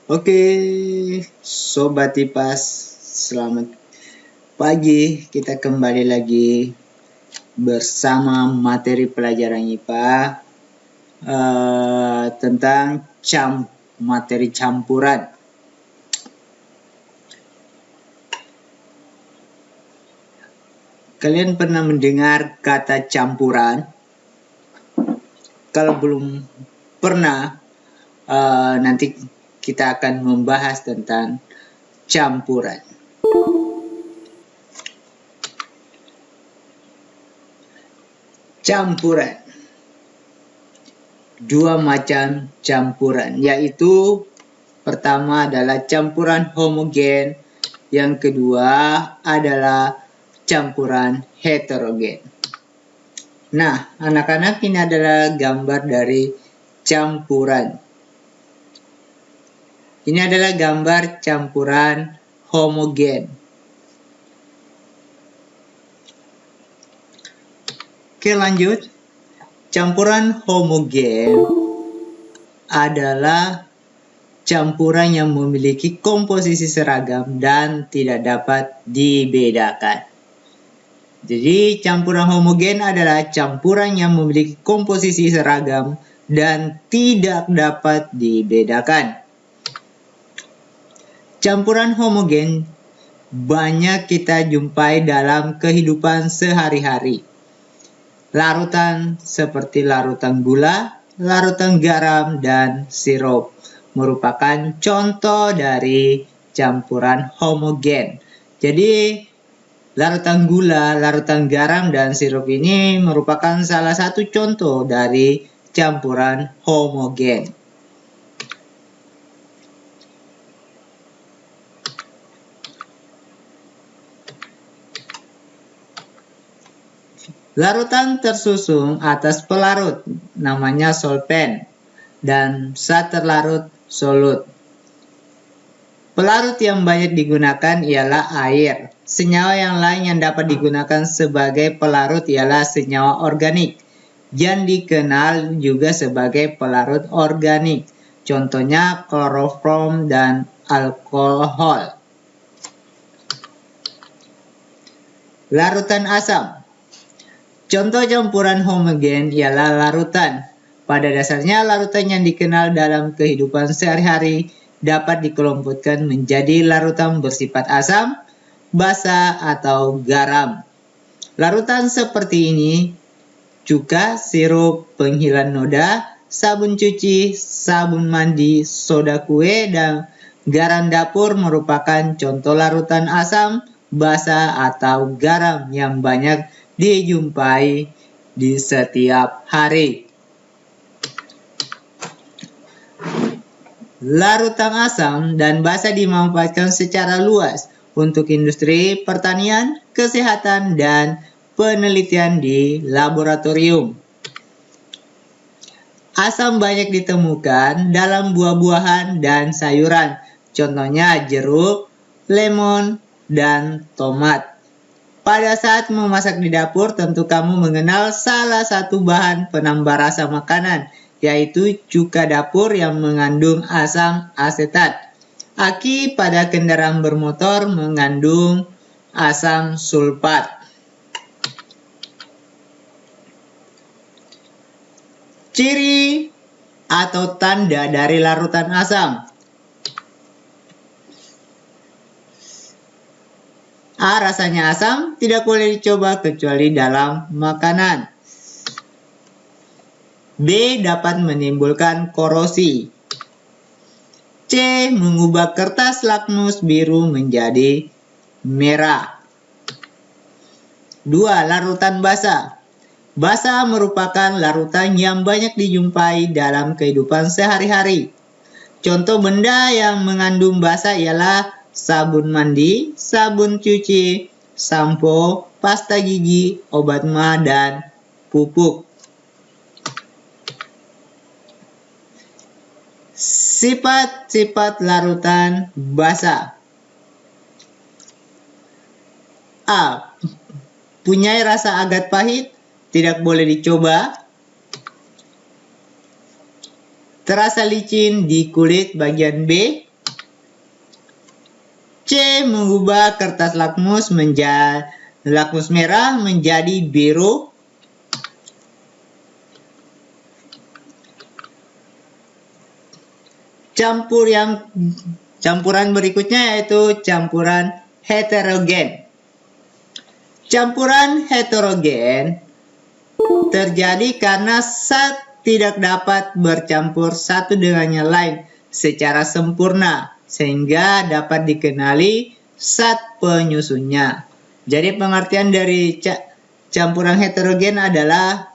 Oke, Sobat Tipas, selamat pagi. Kita kembali lagi bersama materi pelajaran IPA tentang materi campuran. Kalian pernah mendengar kata campuran? Kalau belum pernah, nanti kita akan membahas tentang campuran. Campuran. Dua macam campuran, yaitu pertama adalah campuran homogen, yang kedua adalah campuran heterogen. Nah, anak-anak, ini adalah gambar dari campuran. Ini adalah gambar campuran homogen. Oke, lanjut. Campuran homogen adalah campuran yang memiliki komposisi seragam dan tidak dapat dibedakan. Jadi, campuran homogen adalah campuran yang memiliki komposisi seragam dan tidak dapat dibedakan. Campuran homogen banyak kita jumpai dalam kehidupan sehari-hari. Larutan seperti larutan gula, larutan garam, dan sirup merupakan contoh dari campuran homogen. Jadi, larutan gula, larutan garam, dan sirup ini merupakan salah satu contoh dari campuran homogen. Larutan tersusun atas pelarut, namanya solvent, dan zat terlarut, solut. Pelarut yang banyak digunakan ialah air. Senyawa yang lain yang dapat digunakan sebagai pelarut ialah senyawa organik, yang dikenal juga sebagai pelarut organik. Contohnya kloroform dan alkohol. Larutan asam. Contoh campuran homogen ialah larutan. Pada dasarnya, larutan yang dikenal dalam kehidupan sehari-hari dapat dikelompokkan menjadi larutan bersifat asam, basa, atau garam. Larutan seperti ini cuka, sirup, penghilang noda, sabun cuci, sabun mandi, soda kue, dan garam dapur merupakan contoh larutan asam, basa, atau garam yang banyak dijumpai di setiap hari. Larutan asam dan basa dimanfaatkan secara luas untuk industri pertanian, kesehatan, dan penelitian di laboratorium. Asam banyak ditemukan dalam buah-buahan dan sayuran, contohnya jeruk, lemon, dan tomat. Pada saat memasak di dapur, tentu kamu mengenal salah satu bahan penambah rasa makanan, yaitu cuka dapur yang mengandung asam asetat. Aki pada kendaraan bermotor mengandung asam sulfat. Ciri atau tanda dari larutan asam. A. Rasanya asam, tidak boleh dicoba kecuali dalam makanan. B. Dapat menimbulkan korosi. C. Mengubah kertas lakmus biru menjadi merah. 2. Larutan basa. Basa merupakan larutan yang banyak dijumpai dalam kehidupan sehari-hari. Contoh benda yang mengandung basa ialah sabun mandi, sabun cuci, sampo, pasta gigi, obat ma, dan pupuk. Sifat-sifat larutan basa. A. Punya rasa agak pahit, tidak boleh dicoba. Terasa licin di kulit bagian B, C. Mengubah kertas lakmus merah menjadi biru. Campuran berikutnya yaitu campuran heterogen. Campuran heterogen terjadi karena zat tidak dapat bercampur satu dengan yang lain secara sempurna sehingga dapat dikenali zat penyusunnya. Jadi pengertian dari campuran heterogen adalah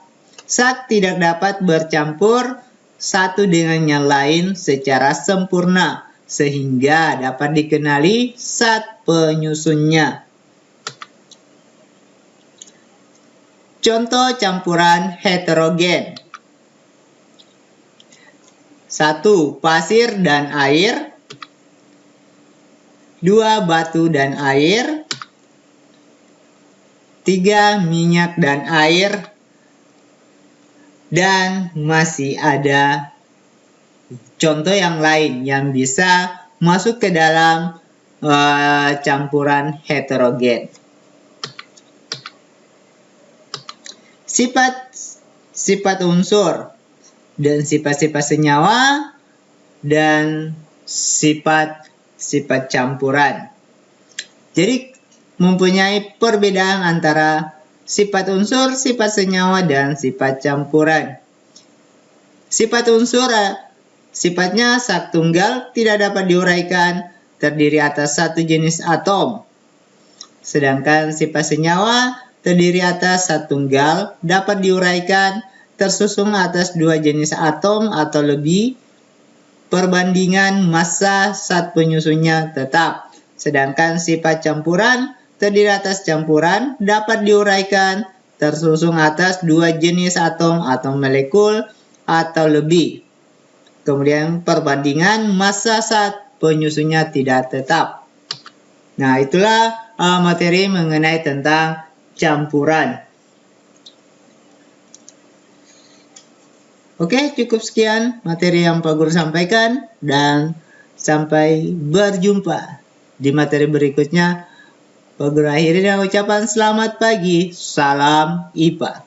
zat tidak dapat bercampur satu dengan yang lain secara sempurna sehingga dapat dikenali zat penyusunnya. Contoh campuran heterogen. 1. Pasir dan air. 2. Batu dan air. 3. Minyak dan air. Dan masih ada contoh yang lain yang bisa masuk ke dalam campuran heterogen. Sifat unsur dan sifat-sifat senyawa dan sifat campuran. Jadi mempunyai perbedaan antara sifat unsur, sifat senyawa, dan sifat campuran. Sifat unsur sifatnya sak tunggal, tidak dapat diuraikan, terdiri atas satu jenis atom. Sedangkan sifat senyawa terdiri atas satu tunggal, dapat diuraikan, tersusun atas dua jenis atom atau lebih. Perbandingan massa zat penyusunnya tetap. Sedangkan sifat campuran terdiri atas campuran, dapat diuraikan, tersusun atas dua jenis atom atau molekul atau lebih. Kemudian perbandingan massa zat penyusunnya tidak tetap. Nah, itulah materi mengenai tentang campuran. Oke, cukup sekian materi yang Pak Guru sampaikan dan sampai berjumpa di materi berikutnya. Pak Guru akhiri dengan ucapan selamat pagi, salam IPA.